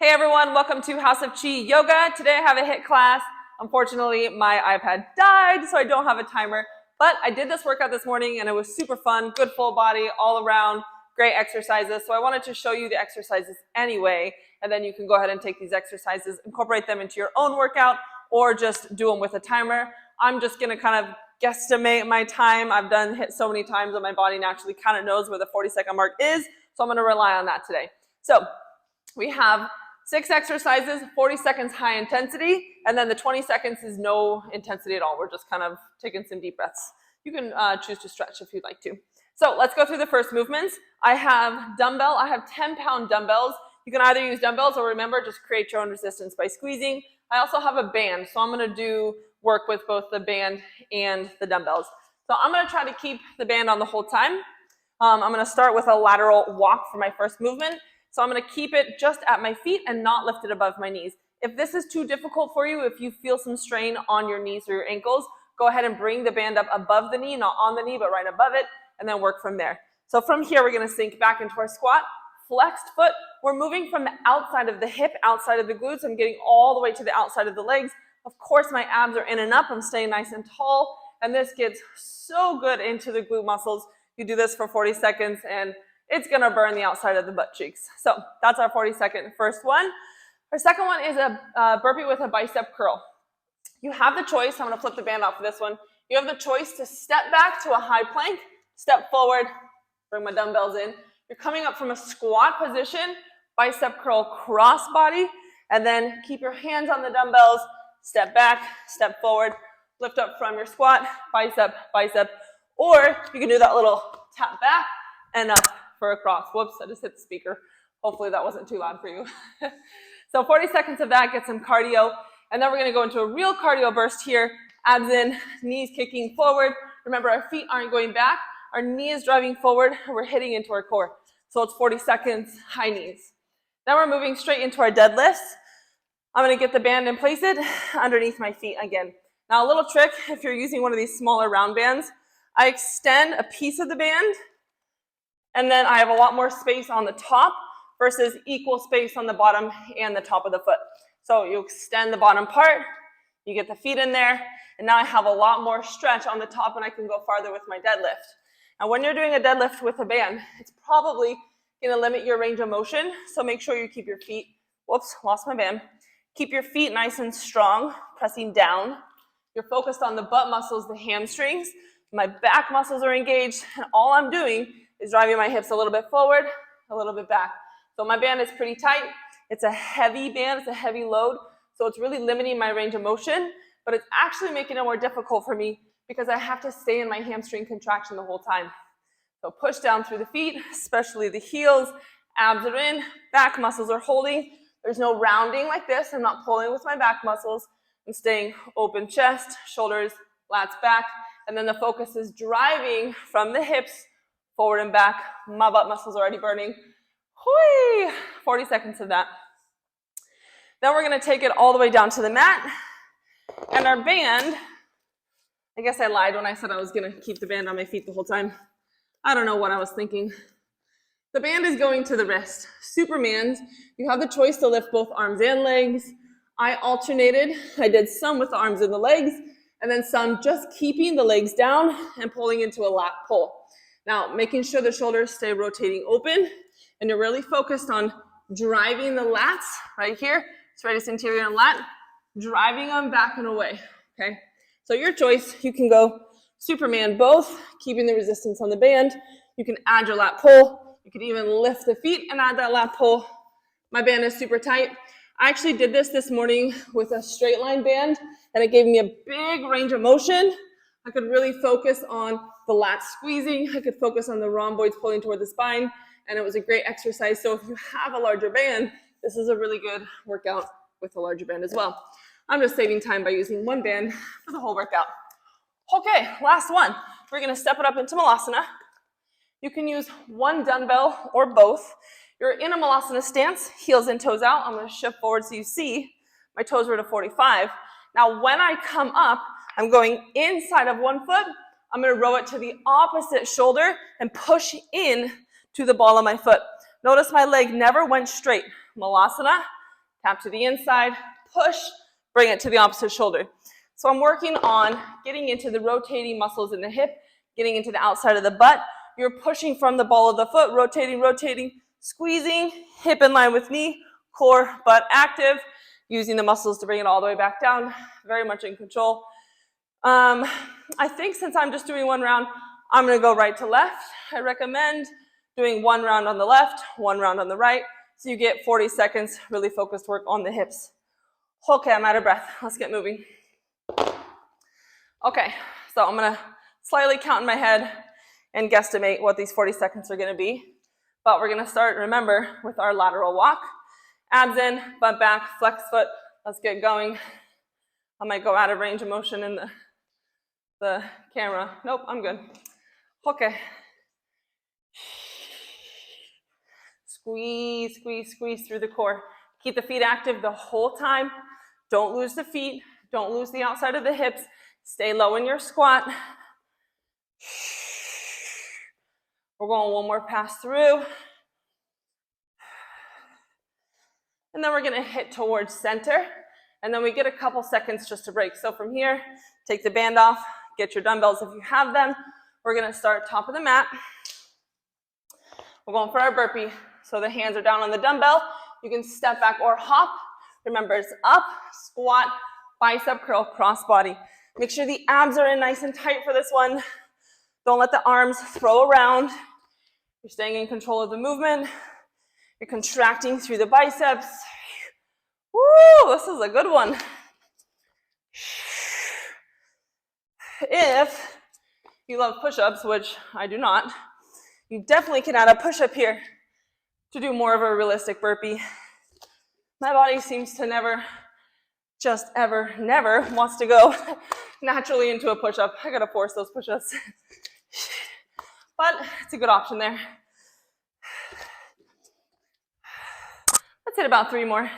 Hey everyone, welcome to House of Chi Yoga. Today I have a HIIT class. Unfortunately, my iPad died, so I don't have a timer. But I did this workout this morning and it was super fun, good full body, all around, great exercises. So I wanted to show you the exercises anyway, and then you can go ahead and take these exercises, incorporate them into your own workout, or just do them with a timer. I'm just gonna kind of guesstimate my time. I've done HIIT so many times that my body naturally kind of knows where the 40-second mark is, so I'm gonna rely on that today. So we have 6 exercises, 40 seconds high intensity, and then the 20 seconds is no intensity at all. We're just kind of taking some deep breaths. You can choose to stretch if you'd like to. So let's go through the first movements. I have dumbbell. I have 10-pound dumbbells. You can either use dumbbells or remember, just create your own resistance by squeezing. I also have a band, so I'm going to do work with both the band and the dumbbells. So I'm going to try to keep the band on the whole time. I'm going to start with a lateral walk for my first movement. So I'm going to keep it just at my feet and not lift it above my knees. If this is too difficult for you, if you feel some strain on your knees or your ankles, go ahead and bring the band up above the knee, not on the knee, but right above it, and then work from there. So from here, we're going to sink back into our squat, flexed foot. We're moving from the outside of the hip, outside of the glutes. I'm getting all the way to the outside of the legs. Of course, my abs are in and up. I'm staying nice and tall, and this gets so good into the glute muscles. You do this for 40 seconds, and it's going to burn the outside of the butt cheeks. So that's our 40-second first one. Our second one is a burpee with a bicep curl. You have the choice. I'm going to flip the band off for this one. You have the choice to step back to a high plank, step forward, bring my dumbbells in. You're coming up from a squat position, bicep curl cross body, and then keep your hands on the dumbbells, step back, step forward, lift up from your squat, bicep, bicep, or you can do that little tap back and up for a cross. Whoops, I just hit the speaker. Hopefully that wasn't too loud for you. So 40 seconds of that, get some cardio. And then we're going to go into a real cardio burst here. Abs in, knees kicking forward. Remember, our feet aren't going back. Our knee is driving forward, and we're hitting into our core. So it's 40 seconds, high knees. Then we're moving straight into our deadlifts. I'm going to get the band and place it underneath my feet again. Now a little trick, if you're using one of these smaller round bands, I extend a piece of the band, and then I have a lot more space on the top versus equal space on the bottom and the top of the foot. So you extend the bottom part, you get the feet in there, and now I have a lot more stretch on the top and I can go farther with my deadlift. Now when you're doing a deadlift with a band, it's probably going to limit your range of motion, so make sure you keep your feet, whoops, lost my band. Keep your feet nice and strong, pressing down. You're focused on the butt muscles, the hamstrings. My back muscles are engaged, and all I'm doing is driving my hips a little bit forward, a little bit back. So my band is pretty tight. It's a heavy band, it's a heavy load, so it's really limiting my range of motion, but it's actually making it more difficult for me because I have to stay in my hamstring contraction the whole time. So push down through the feet, especially the heels, abs are in, back muscles are holding. There's no rounding like this. I'm not pulling with my back muscles. I'm staying open chest, shoulders, lats back, and then the focus is driving from the hips forward and back. My butt muscles are already burning. Whee! 40 seconds of that. Then we're going to take it all the way down to the mat. And our band, I guess I lied when I said I was going to keep the band on my feet the whole time. I don't know what I was thinking. The band is going to the wrist. Supermans, you have the choice to lift both arms and legs. I alternated. I did some with the arms and the legs, and then some just keeping the legs down and pulling into a lat pull. Now, making sure the shoulders stay rotating open, and you're really focused on driving the lats right here, serratus anterior and lat, driving them back and away, okay? So your choice, you can go Superman both, keeping the resistance on the band. You can add your lat pull. You can even lift the feet and add that lat pull. My band is super tight. I actually did this morning with a straight line band, and it gave me a big range of motion. I could really focus on the lats squeezing. I could focus on the rhomboids pulling toward the spine, and it was a great exercise. So if you have a larger band, this is a really good workout with a larger band as well. I'm just saving time by using one band for the whole workout. Okay, last one. We're going to step it up into Malasana. You can use one dumbbell or both. You're in a Malasana stance, heels and toes out. I'm going to shift forward so you see my toes are to 45. Now when I come up, I'm going inside of one foot. I'm going to row it to the opposite shoulder and push in to the ball of my foot. Notice my leg never went straight. Malasana, tap to the inside, push, bring it to the opposite shoulder. So I'm working on getting into the rotating muscles in the hip, getting into the outside of the butt. You're pushing from the ball of the foot, rotating, rotating, squeezing, hip in line with knee, core, butt active, using the muscles to bring it all the way back down, very much in control. I think since I'm just doing one round, I'm going to go right to left. I recommend doing one round on the left, one round on the right, so you get 40 seconds really focused work on the hips. Okay, I'm out of breath. Let's get moving. Okay, so I'm going to slightly count in my head and guesstimate what these 40 seconds are going to be. But we're going to start, remember, with our lateral walk. Abs in, butt back, flex foot. Let's get going. I might go out of range of motion in the camera. Nope, I'm good. Okay. Squeeze, squeeze, squeeze through the core. Keep the feet active the whole time. Don't lose the feet. Don't lose the outside of the hips. Stay low in your squat. We're going one more pass through. And then we're going to hit towards center. And then we get a couple seconds just to break. So from here, take the band off. Get your dumbbells if you have them. We're going to start top of the mat. We're going for our burpee. So the hands are down on the dumbbell. You can step back or hop. Remember, it's up, squat, bicep curl, cross body. Make sure the abs are in nice and tight for this one. Don't let the arms throw around. You're staying in control of the movement. You're contracting through the biceps. Woo, this is a good one. If you love push-ups, which I do not, you definitely can add a push-up here to do more of a realistic burpee. My body seems to never wants to go naturally into a push-up. I gotta force those push-ups. But it's a good option there. Let's hit about 3 more.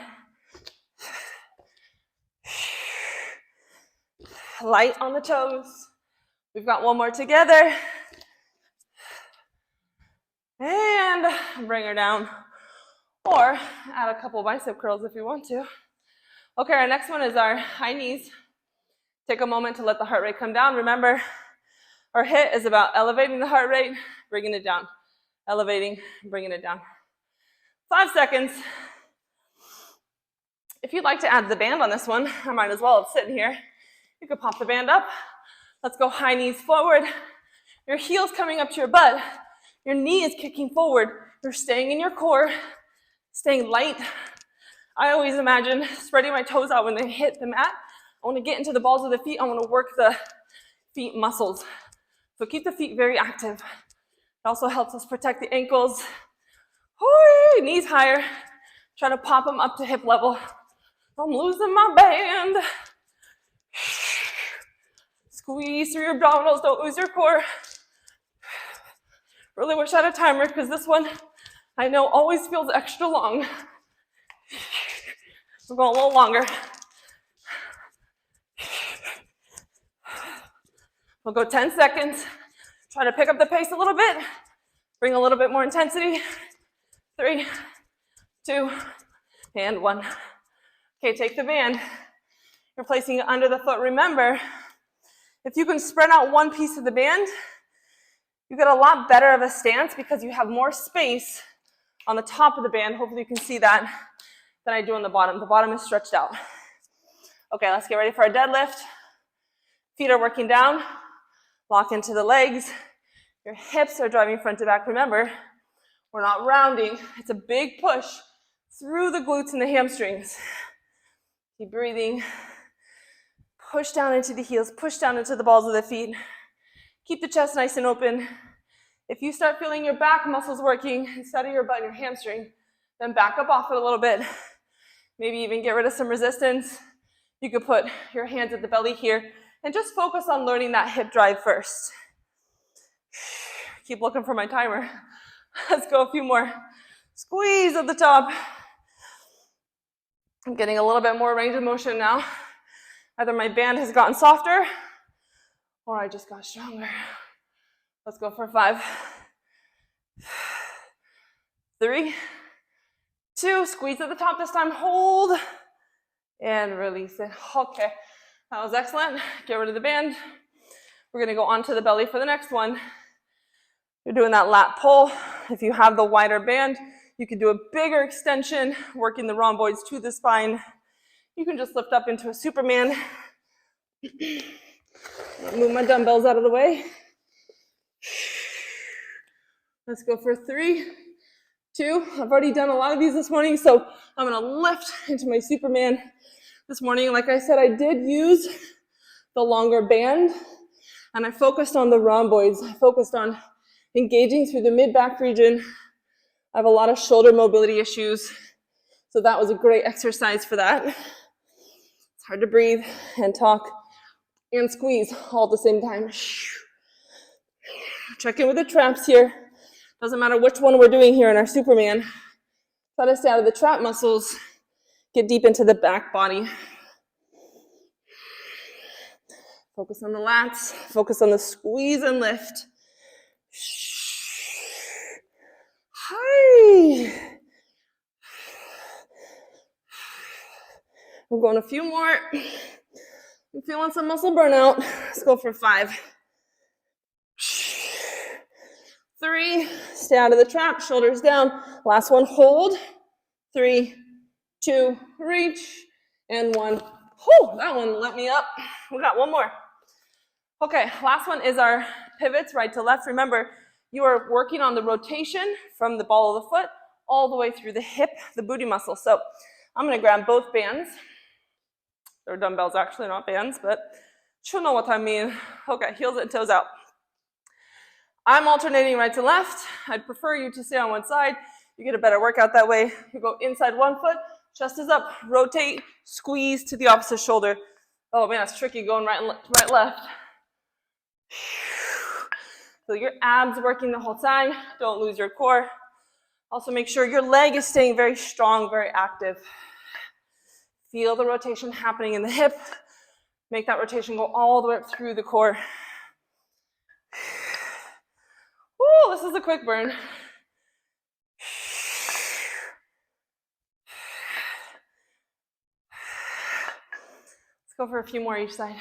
Light on the toes. We've got one more together. And bring her down. Or add a couple bicep curls if you want to. Okay, our next one is our high knees. Take a moment to let the heart rate come down. Remember, our HIIT is about elevating the heart rate, bringing it down. Elevating, bringing it down. 5 seconds. If you'd like to add the band on this one, I might as well. It's sitting here. You could pop the band up. Let's go high knees forward. Your heel's coming up to your butt. Your knee is kicking forward. You're staying in your core, staying light. I always imagine spreading my toes out when they hit the mat. I want to get into the balls of the feet. I want to work the feet muscles. So keep the feet very active. It also helps us protect the ankles. Whoo, knees higher. Try to pop them up to hip level. I'm losing my band. Squeeze through your abdominals. Don't lose your core. Really wish I had a timer because this one, I know, always feels extra long. We're going a little longer. We'll go 10 seconds. Try to pick up the pace a little bit. Bring a little bit more intensity. 3, 2, and 1. Okay, take the band. You're placing it under the foot. Remember, if you can spread out one piece of the band, you get a lot better of a stance because you have more space on the top of the band. Hopefully you can see that than I do on the bottom. The bottom is stretched out. Okay, let's get ready for our deadlift. Feet are working down. Lock into the legs. Your hips are driving front to back. Remember, we're not rounding. It's a big push through the glutes and the hamstrings. Keep breathing. Push down into the heels. Push down into the balls of the feet. Keep the chest nice and open. If you start feeling your back muscles working instead of your butt and your hamstring, then back up off it a little bit. Maybe even get rid of some resistance. You could put your hands at the belly here and just focus on learning that hip drive first. Keep looking for my timer. Let's go a few more. Squeeze at the top. I'm getting a little bit more range of motion now. Either my band has gotten softer or I just got stronger. Let's go for 5, 3, 2, squeeze at the top this time, hold, and release it. Okay, that was excellent. Get rid of the band. We're gonna go onto the belly for the next one. You're doing that lat pull. If you have the wider band, you can do a bigger extension, working the rhomboids to the spine. You can just lift up into a Superman. Move my dumbbells out of the way. Let's go for 3, 2. I've already done a lot of these this morning, so I'm gonna lift into my Superman this morning. Like I said, I did use the longer band, and I focused on the rhomboids. I focused on engaging through the mid-back region. I have a lot of shoulder mobility issues, so that was a great exercise for that. It's hard to breathe and talk and squeeze all at the same time. Check in with the traps here. Doesn't matter which one we're doing here in our Superman. Try to stay out of the trap muscles. Get deep into the back body. Focus on the lats. Focus on the squeeze and lift. Hi. We're going a few more. I'm feeling some muscle burnout. Let's go for 5. 3, stay out of the trap, shoulders down. Last one, hold. 3, 2, reach, and 1. Whew, that one let me up. We got one more. Okay, last one is our pivots, right to left. Remember, you are working on the rotation from the ball of the foot all the way through the hip, the booty muscle. So I'm gonna grab both bands. They're dumbbells actually, not bands, but you'll know what I mean. Okay, heels and toes out. I'm alternating right to left. I'd prefer you to stay on one side. You get a better workout that way. You go inside one foot, chest is up, rotate, squeeze to the opposite shoulder. Oh man, that's tricky going right left. So your abs working the whole time. Don't lose your core. Also make sure your leg is staying very strong, very active. Feel the rotation happening in the hip. Make that rotation go all the way up through the core. Woo, this is a quick burn. Let's go for a few more each side.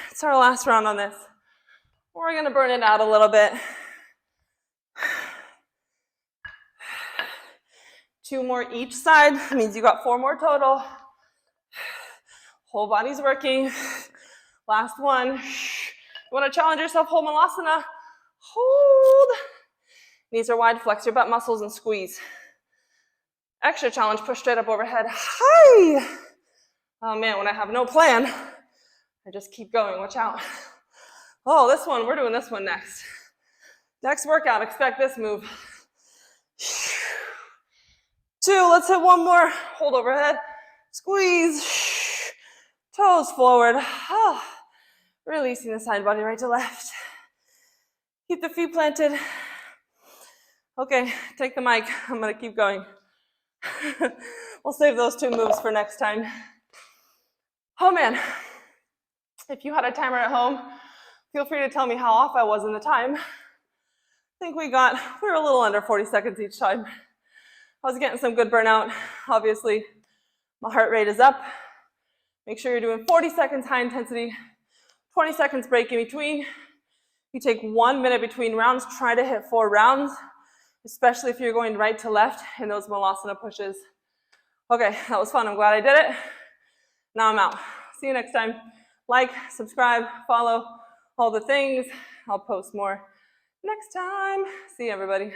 It's our last round on this. We're gonna burn it out a little bit. 2 more each side. That means you got 4 more total. Whole body's working. Last one. You wanna challenge yourself, whole malasana. Hold. Knees are wide, flex your butt muscles and squeeze. Extra challenge, push straight up overhead. Hi. Oh man, when I have no plan, I just keep going, watch out. Oh, this one, we're doing this one next. Next workout, expect this move. 2, let's hit one more. Hold overhead, squeeze. Toes forward. Releasing the side body right to left. Keep the feet planted. Okay, take the mic. I'm gonna keep going. We'll save those 2 moves for next time. Oh man, if you had a timer at home, feel free to tell me how off I was in the time. I think we were a little under 40 seconds each time. I was getting some good burnout. Obviously, my heart rate is up. Make sure you're doing 40 seconds high intensity, 20 seconds break in between. You take 1 minute between rounds. Try to hit 4 rounds, especially if you're going right to left in those malasana pushes. Okay, that was fun. I'm glad I did it. Now I'm out. See you next time. Like, subscribe, follow, all the things. I'll post more next time. See you, everybody.